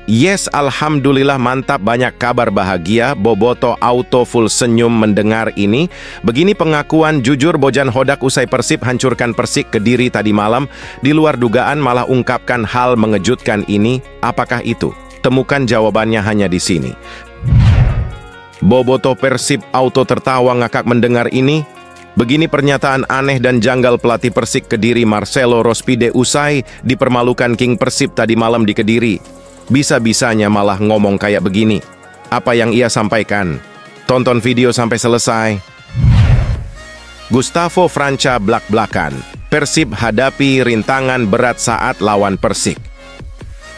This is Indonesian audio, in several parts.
Yes, alhamdulillah mantap, banyak kabar bahagia. Bobotoh auto full senyum mendengar ini. Begini pengakuan jujur Bojan Hodak usai Persib hancurkan Persik Kediri tadi malam. Di luar dugaan malah ungkapkan hal mengejutkan ini. Apakah itu? Temukan jawabannya hanya di sini. Bobotoh Persib auto tertawa ngakak mendengar ini. Begini pernyataan aneh dan janggal pelatih Persik Kediri Marcelo Rospide usai dipermalukan King Persib tadi malam di Kediri. Bisa-bisanya malah ngomong kayak begini. Apa yang ia sampaikan? Tonton video sampai selesai. Gustavo Franca blak-blakan. Persib hadapi rintangan berat saat lawan Persik.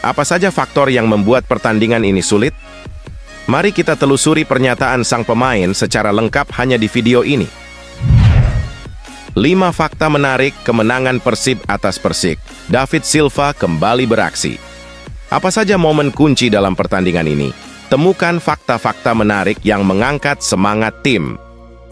Apa saja faktor yang membuat pertandingan ini sulit? Mari kita telusuri pernyataan sang pemain secara lengkap hanya di video ini. 5 fakta menarik kemenangan Persib atas Persik. David Silva kembali beraksi. Apa saja momen kunci dalam pertandingan ini? Temukan fakta-fakta menarik yang mengangkat semangat tim.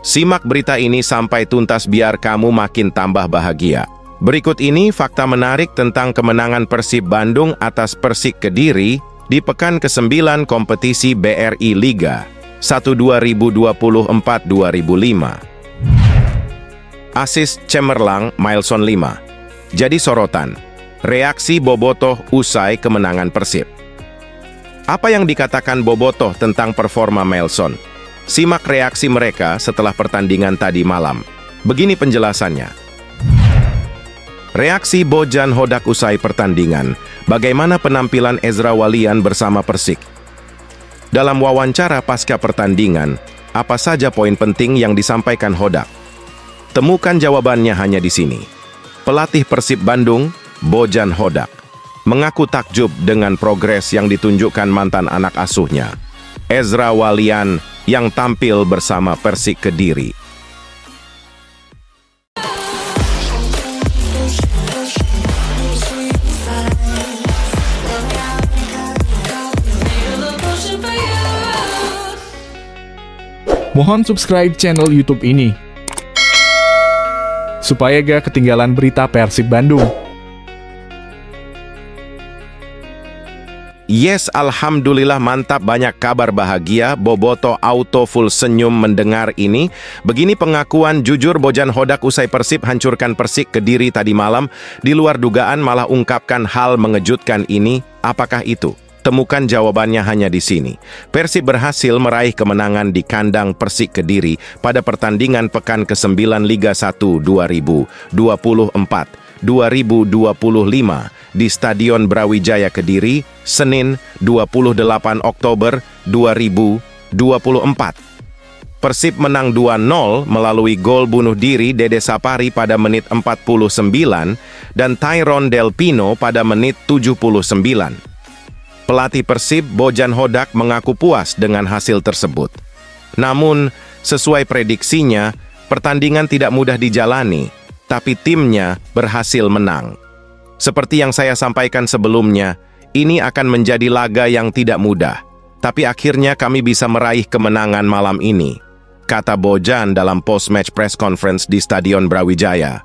Simak berita ini sampai tuntas biar kamu makin tambah bahagia. Berikut ini fakta menarik tentang kemenangan Persib Bandung atas Persik Kediri di pekan ke-9 kompetisi BRI Liga 1 2024-2005. Asis cemerlang Mailson 5. Jadi sorotan. Reaksi Bobotoh usai kemenangan Persib. Apa yang dikatakan Bobotoh tentang performa Mailson? Simak reaksi mereka setelah pertandingan tadi malam. Begini penjelasannya. Reaksi Bojan Hodak usai pertandingan. Bagaimana penampilan Ezra Walian bersama Persik? Dalam wawancara pasca pertandingan, apa saja poin penting yang disampaikan Hodak? Temukan jawabannya hanya di sini. Pelatih Persib Bandung, Bojan Hodak, mengaku takjub dengan progres yang ditunjukkan mantan anak asuhnya, Ezra Walian, yang tampil bersama Persik Kediri. Mohon subscribe channel YouTube ini, supaya gak ketinggalan berita Persib Bandung. Yes, alhamdulillah mantap, banyak kabar bahagia. Bobotoh auto full senyum mendengar ini. Begini pengakuan jujur Bojan Hodak usai Persib hancurkan Persik Kediri tadi malam. Di luar dugaan malah ungkapkan hal mengejutkan ini. Apakah itu? Temukan jawabannya hanya di sini. Persib berhasil meraih kemenangan di kandang Persik Kediri pada pertandingan pekan ke-9 Liga 1 2024-2025 di Stadion Brawijaya Kediri, Senin 28 Oktober 2024. Persib menang 2-0 melalui gol bunuh diri Dede Sapari pada menit 49 dan Tyrone Del Pino pada menit 79. Pelatih Persib Bojan Hodak mengaku puas dengan hasil tersebut. Namun, sesuai prediksinya, pertandingan tidak mudah dijalani, tapi timnya berhasil menang. Seperti yang saya sampaikan sebelumnya, ini akan menjadi laga yang tidak mudah. Tapi akhirnya kami bisa meraih kemenangan malam ini, kata Bojan dalam post-match press conference di Stadion Brawijaya.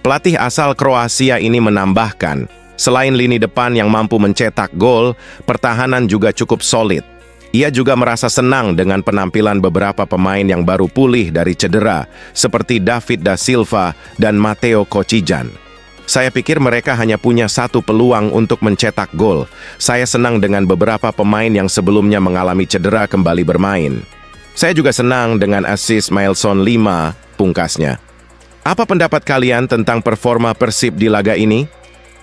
Pelatih asal Kroasia ini menambahkan, selain lini depan yang mampu mencetak gol, pertahanan juga cukup solid. Ia juga merasa senang dengan penampilan beberapa pemain yang baru pulih dari cedera, seperti David da Silva dan Matteo Kocijan. Saya pikir mereka hanya punya satu peluang untuk mencetak gol. Saya senang dengan beberapa pemain yang sebelumnya mengalami cedera kembali bermain. Saya juga senang dengan asis Mailson 5, pungkasnya. Apa pendapat kalian tentang performa Persib di laga ini?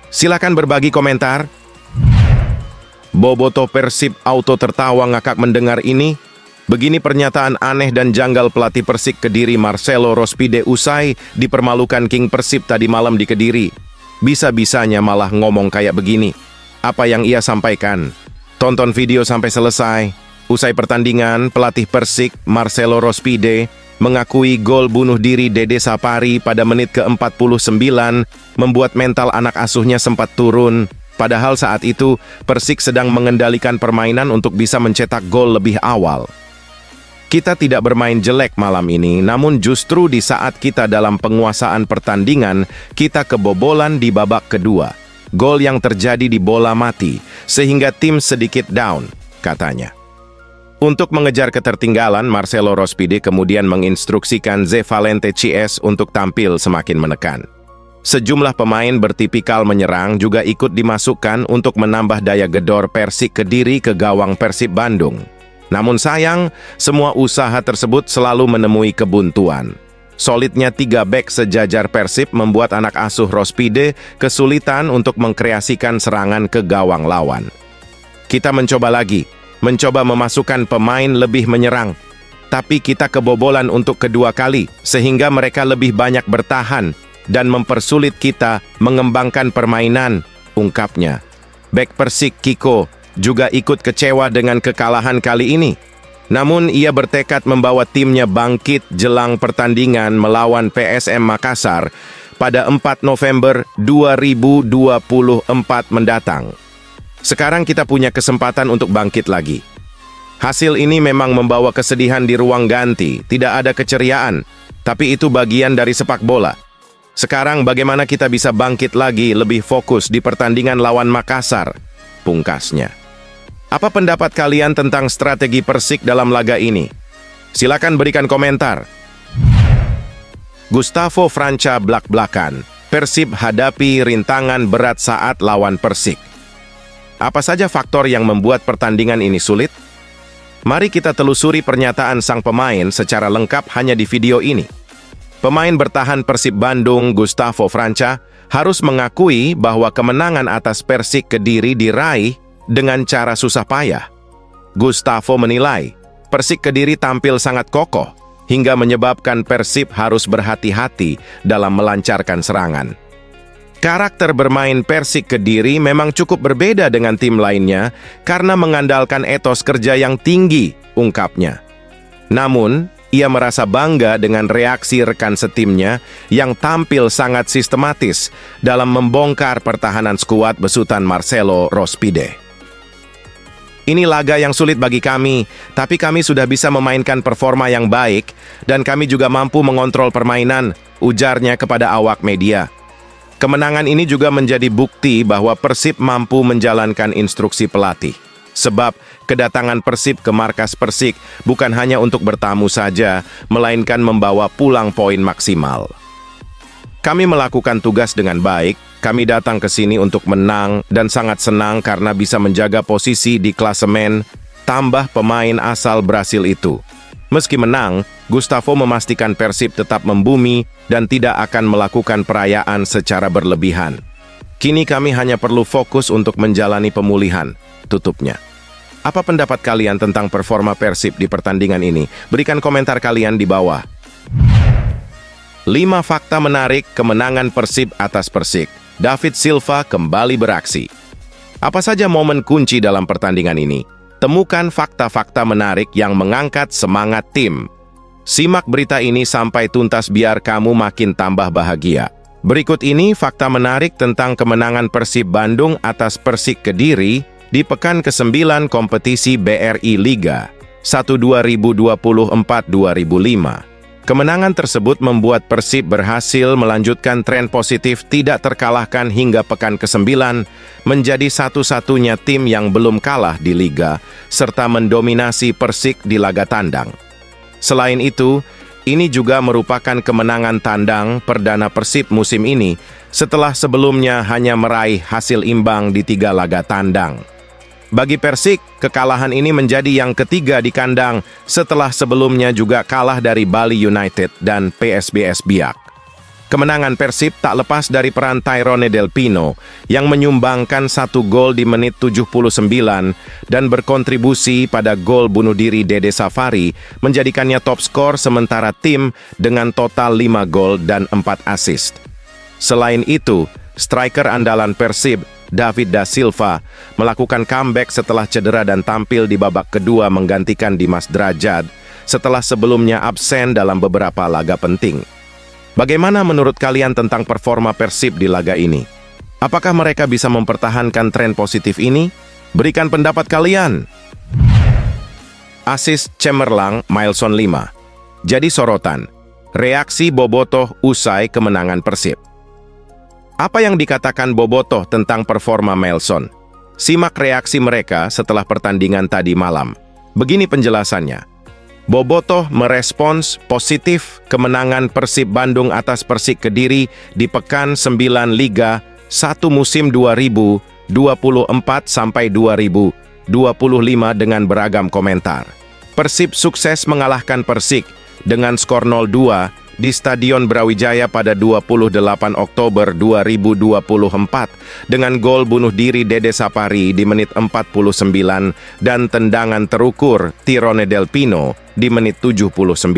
Silakan berbagi komentar. Bobotoh Persib auto tertawa ngakak mendengar ini. Begini pernyataan aneh dan janggal pelatih Persik Kediri Marcelo Rospide usai dipermalukan King Persib tadi malam di Kediri. Bisa-bisanya malah ngomong kayak begini. Apa yang ia sampaikan? Tonton video sampai selesai. Usai pertandingan, pelatih Persik Marcelo Rospide mengakui gol bunuh diri Dede Sapari pada menit ke-49 membuat mental anak asuhnya sempat turun. Padahal saat itu, Persik sedang mengendalikan permainan untuk bisa mencetak gol lebih awal. Kita tidak bermain jelek malam ini, namun justru di saat kita dalam penguasaan pertandingan, kita kebobolan di babak kedua. gol yang terjadi di bola mati, sehingga tim sedikit down, katanya. Untuk mengejar ketertinggalan, Marcelo Rospide kemudian menginstruksikan Ze Valente Cies untuk tampil semakin menekan. Sejumlah pemain bertipikal menyerang juga ikut dimasukkan untuk menambah daya gedor Persik Kediri ke gawang Persib Bandung. Namun sayang, semua usaha tersebut selalu menemui kebuntuan. Solidnya 3 bek sejajar Persib membuat anak asuh Rospide kesulitan untuk mengkreasikan serangan ke gawang lawan. Kita mencoba lagi, mencoba memasukkan pemain lebih menyerang. Tapi kita kebobolan untuk kedua kali, sehingga mereka lebih banyak bertahan dan mempersulit kita mengembangkan permainan, ungkapnya. Bek Persik Kiko juga ikut kecewa dengan kekalahan kali ini. Namun ia bertekad membawa timnya bangkit jelang pertandingan melawan PSM Makassar pada 4 November 2024 mendatang. Sekarang kita punya kesempatan untuk bangkit lagi. Hasil ini memang membawa kesedihan di ruang ganti, tidak ada keceriaan, tapi itu bagian dari sepak bola. Sekarang bagaimana kita bisa bangkit lagi lebih fokus di pertandingan lawan Makassar, pungkasnya. Apa pendapat kalian tentang strategi Persik dalam laga ini? Silakan berikan komentar. Gustavo Franca blak-blakan, Persib hadapi rintangan berat saat lawan Persik. Apa saja faktor yang membuat pertandingan ini sulit? Mari kita telusuri pernyataan sang pemain secara lengkap hanya di video ini. Pemain bertahan Persib Bandung, Gustavo Franca, harus mengakui bahwa kemenangan atas Persik Kediri diraih dengan cara susah payah. Gustavo menilai, Persik Kediri tampil sangat kokoh, hingga menyebabkan Persib harus berhati-hati dalam melancarkan serangan. Karakter bermain Persik Kediri memang cukup berbeda dengan tim lainnya karena mengandalkan etos kerja yang tinggi, ungkapnya. Namun, ia merasa bangga dengan reaksi rekan setimnya yang tampil sangat sistematis dalam membongkar pertahanan skuad besutan Marcelo Rospide. Ini laga yang sulit bagi kami, tapi kami sudah bisa memainkan performa yang baik dan kami juga mampu mengontrol permainan, ujarnya kepada awak media. Kemenangan ini juga menjadi bukti bahwa Persib mampu menjalankan instruksi pelatih. Sebab kedatangan Persib ke markas Persik bukan hanya untuk bertamu saja, melainkan membawa pulang poin maksimal. Kami melakukan tugas dengan baik, kami datang ke sini untuk menang dan sangat senang karena bisa menjaga posisi di klasemen, tambah pemain asal Brasil itu. Meski menang, Gustavo memastikan Persib tetap membumi dan tidak akan melakukan perayaan secara berlebihan. Kini kami hanya perlu fokus untuk menjalani pemulihan, tutupnya. Apa pendapat kalian tentang performa Persib di pertandingan ini? Berikan komentar kalian di bawah. 5 fakta menarik kemenangan Persib atas Persik. David Silva kembali beraksi. Apa saja momen kunci dalam pertandingan ini? Temukan fakta-fakta menarik yang mengangkat semangat tim. Simak berita ini sampai tuntas biar kamu makin tambah bahagia. Berikut ini fakta menarik tentang kemenangan Persib Bandung atas Persik Kediri di pekan ke-9 kompetisi BRI Liga 1 2024-2005. Kemenangan tersebut membuat Persib berhasil melanjutkan tren positif tidak terkalahkan hingga pekan ke-9, menjadi satu-satunya tim yang belum kalah di Liga, serta mendominasi Persik di laga tandang. Selain itu, ini juga merupakan kemenangan tandang perdana Persib musim ini, setelah sebelumnya hanya meraih hasil imbang di 3 laga tandang. Bagi Persik, kekalahan ini menjadi yang ketiga di kandang setelah sebelumnya juga kalah dari Bali United dan PSBS Biak. Kemenangan Persib tak lepas dari peran Tyrone Del Pino yang menyumbangkan 1 gol di menit 79 dan berkontribusi pada gol bunuh diri Dede Safari, menjadikannya top skor sementara tim dengan total 5 gol dan 4 assist. Selain itu, striker andalan Persib, David da Silva, melakukan comeback setelah cedera dan tampil di babak kedua menggantikan Dimas Drajad setelah sebelumnya absen dalam beberapa laga penting. Bagaimana menurut kalian tentang performa Persib di laga ini? Apakah mereka bisa mempertahankan tren positif ini? Berikan pendapat kalian. Asis cemerlang Milson 5. Jadi sorotan, reaksi Bobotoh usai kemenangan Persib. Apa yang dikatakan Bobotoh tentang performa Melsson? Simak reaksi mereka setelah pertandingan tadi malam. Begini penjelasannya. Bobotoh merespons positif kemenangan Persib Bandung atas Persik Kediri di Pekan 9 Liga 1 musim 2024 sampai 2025 dengan beragam komentar. Persib sukses mengalahkan Persik dengan skor 0-2 di Stadion Brawijaya pada 28 Oktober 2024 dengan gol bunuh diri Dede Sapari di menit 49 dan tendangan terukur Tyrone Del Pino di menit 79.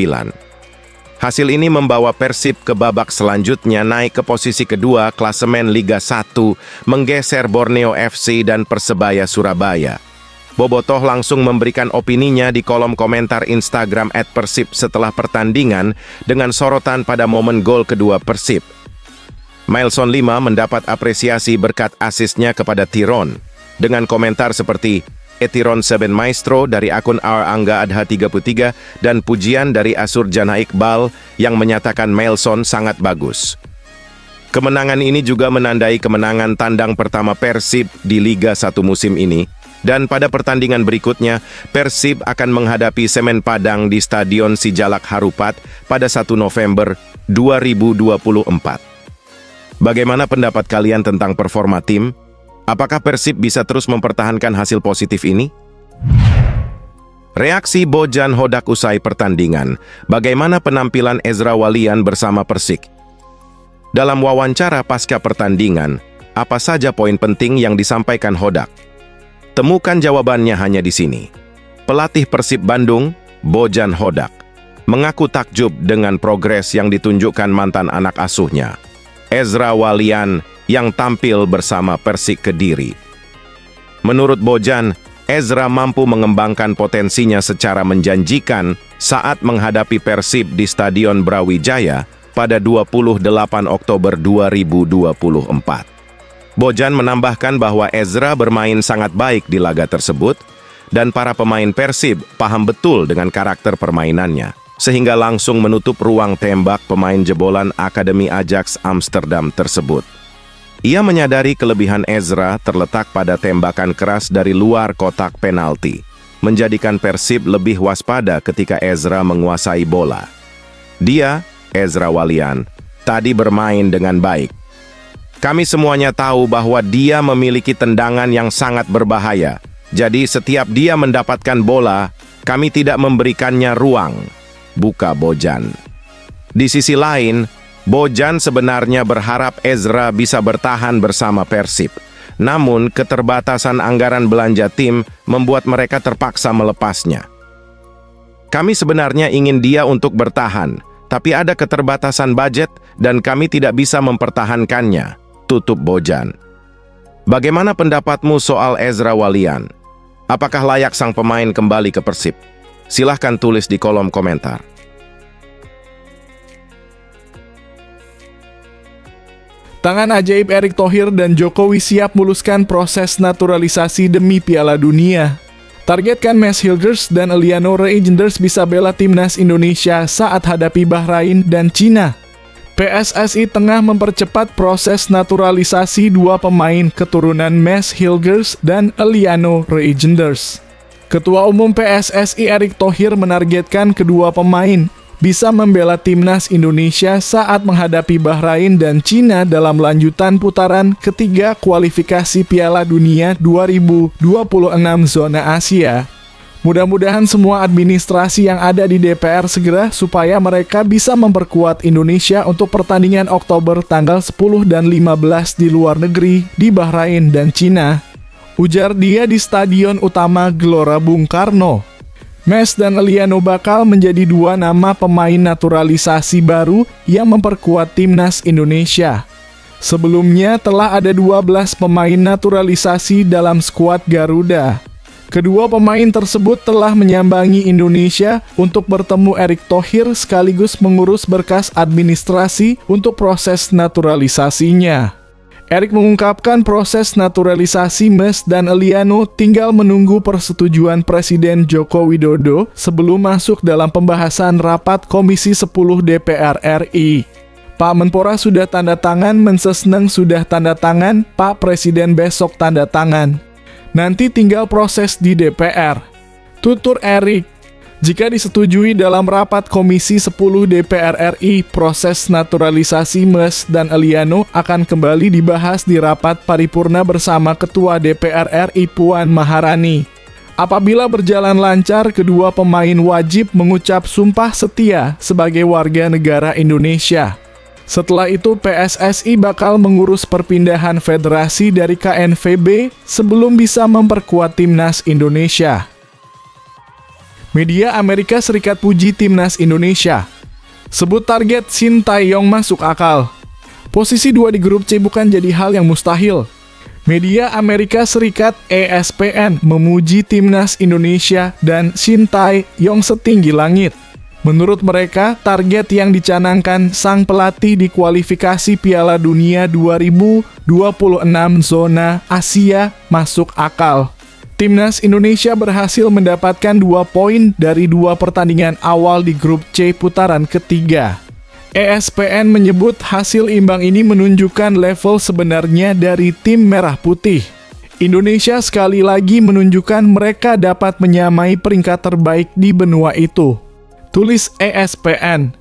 Hasil ini membawa Persib ke babak selanjutnya naik ke posisi kedua klasemen Liga 1, menggeser Borneo FC dan Persebaya Surabaya. Bobotoh langsung memberikan opininya di kolom komentar Instagram @persib setelah pertandingan dengan sorotan pada momen gol kedua Persib. Melsson 5 mendapat apresiasi berkat asisnya kepada Tyrone dengan komentar seperti Tyrone 7 Maestro dari akun Angga Adha 33 dan pujian dari Asur Jana Iqbal yang menyatakan Melsson sangat bagus. Kemenangan ini juga menandai kemenangan tandang pertama Persib di Liga 1 musim ini. Dan pada pertandingan berikutnya, Persib akan menghadapi Semen Padang di Stadion Sijalak Harupat pada 1 November 2024. Bagaimana pendapat kalian tentang performa tim? Apakah Persib bisa terus mempertahankan hasil positif ini? Reaksi Bojan Hodak usai pertandingan. Bagaimana penampilan Ezra Walian bersama Persik? Dalam wawancara pasca pertandingan, apa saja poin penting yang disampaikan Hodak? Temukan jawabannya hanya di sini. Pelatih Persib Bandung, Bojan Hodak, mengaku takjub dengan progres yang ditunjukkan mantan anak asuhnya, Ezra Walian, yang tampil bersama Persik Kediri. Menurut Bojan, Ezra mampu mengembangkan potensinya secara menjanjikan saat menghadapi Persib di Stadion Brawijaya pada 28 Oktober 2024. Bojan menambahkan bahwa Ezra bermain sangat baik di laga tersebut dan para pemain Persib paham betul dengan karakter permainannya, sehingga langsung menutup ruang tembak pemain jebolan Akademi Ajax Amsterdam tersebut. Ia menyadari kelebihan Ezra terletak pada tembakan keras dari luar kotak penalti, menjadikan Persib lebih waspada ketika Ezra menguasai bola. Dia, Ezra Walian, tadi bermain dengan baik. Kami semuanya tahu bahwa dia memiliki tendangan yang sangat berbahaya. Jadi setiap dia mendapatkan bola, kami tidak memberikannya ruang. Buka Bojan. Di sisi lain, Bojan sebenarnya berharap Ezra bisa bertahan bersama Persib. Namun, keterbatasan anggaran belanja tim membuat mereka terpaksa melepasnya. Kami sebenarnya ingin dia untuk bertahan, tapi ada keterbatasan budget dan kami tidak bisa mempertahankannya. Tutup Bojan. Bagaimana pendapatmu soal Ezra Walian? Apakah layak sang pemain kembali ke Persib? Silahkan tulis di kolom komentar. Tangan ajaib Erick Thohir dan Jokowi siap muluskan proses naturalisasi demi Piala Dunia. Targetkan Mads Hilgers dan Eliano Reijnders bisa bela timnas Indonesia saat hadapi Bahrain dan Cina. PSSI tengah mempercepat proses naturalisasi dua pemain keturunan Mads Hilgers dan Eliano Reijnders. Ketua Umum PSSI Erick Thohir menargetkan kedua pemain bisa membela timnas Indonesia saat menghadapi Bahrain dan Cina dalam lanjutan putaran ketiga kualifikasi Piala Dunia 2026 zona Asia. Mudah-mudahan semua administrasi yang ada di DPR segera supaya mereka bisa memperkuat Indonesia untuk pertandingan Oktober tanggal 10 dan 15 di luar negeri di Bahrain dan Cina. Ujar dia di Stadion Utama Gelora Bung Karno. Mads dan Eliano bakal menjadi dua nama pemain naturalisasi baru yang memperkuat timnas Indonesia. Sebelumnya telah ada 12 pemain naturalisasi dalam skuad Garuda. Kedua pemain tersebut telah menyambangi Indonesia untuk bertemu Erick Thohir sekaligus mengurus berkas administrasi untuk proses naturalisasinya. Erick mengungkapkan proses naturalisasi Mads dan Eliano tinggal menunggu persetujuan Presiden Joko Widodo sebelum masuk dalam pembahasan rapat Komisi 10 DPR RI. Pak Menpora sudah tanda tangan, Mensesneng sudah tanda tangan, Pak Presiden besok tanda tangan. Nanti tinggal proses di DPR. Tutur Erik. Jika disetujui dalam rapat Komisi 10 DPR RI, proses naturalisasi Mes dan Eliano akan kembali dibahas di rapat paripurna bersama Ketua DPR RI Puan Maharani. Apabila berjalan lancar, kedua pemain wajib mengucap sumpah setia sebagai warga negara Indonesia. Setelah itu PSSI bakal mengurus perpindahan federasi dari KNVB sebelum bisa memperkuat timnas Indonesia. Media Amerika Serikat puji timnas Indonesia. Sebut target Shin Tae-yong masuk akal. Posisi 2 di grup C bukan jadi hal yang mustahil. Media Amerika Serikat ESPN memuji timnas Indonesia dan Shin Tae-yong setinggi langit. Menurut mereka, target yang dicanangkan sang pelatih di kualifikasi Piala Dunia 2026 zona Asia masuk akal. Timnas Indonesia berhasil mendapatkan 2 poin dari 2 pertandingan awal di grup C putaran ketiga. ESPN menyebut hasil imbang ini menunjukkan level sebenarnya dari tim merah putih. Indonesia sekali lagi menunjukkan mereka dapat menyamai peringkat terbaik di benua itu. Tulis ESPN.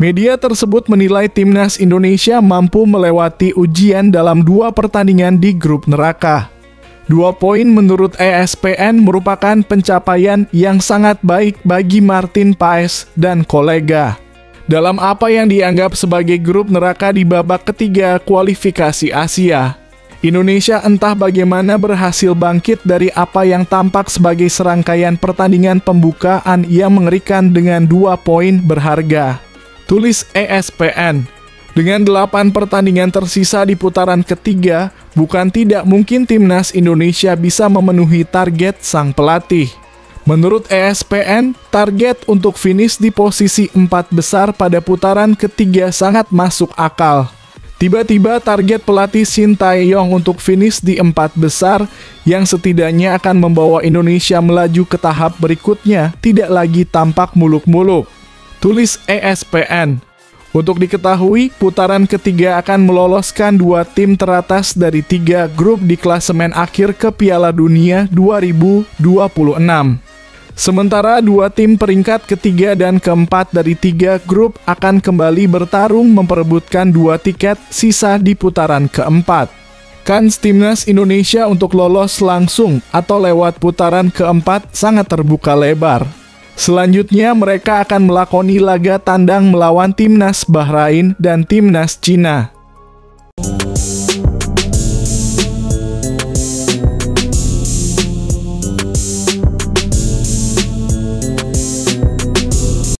Media tersebut menilai timnas Indonesia mampu melewati ujian dalam 2 pertandingan di grup neraka. 2 poin menurut ESPN merupakan pencapaian yang sangat baik bagi Martin Paes dan kolega. Dalam apa yang dianggap sebagai grup neraka di babak ketiga kualifikasi Asia, Indonesia entah bagaimana berhasil bangkit dari apa yang tampak sebagai serangkaian pertandingan pembukaan yang mengerikan dengan 2 poin berharga. Tulis ESPN. Dengan 8 pertandingan tersisa di putaran ketiga, bukan tidak mungkin timnas Indonesia bisa memenuhi target sang pelatih. Menurut ESPN, target untuk finish di posisi 4 besar pada putaran ketiga sangat masuk akal. Tiba-tiba target pelatih Shin Tae-yong untuk finish di 4 besar yang setidaknya akan membawa Indonesia melaju ke tahap berikutnya tidak lagi tampak muluk-muluk. Tulis ESPN. Untuk diketahui, putaran ketiga akan meloloskan 2 tim teratas dari 3 grup di klasemen akhir ke Piala Dunia 2026. Sementara 2 tim peringkat ketiga dan keempat dari 3 grup akan kembali bertarung memperebutkan 2 tiket sisa di putaran keempat. Kans timnas Indonesia untuk lolos langsung atau lewat putaran keempat sangat terbuka lebar. Selanjutnya mereka akan melakoni laga tandang melawan timnas Bahrain dan timnas Cina.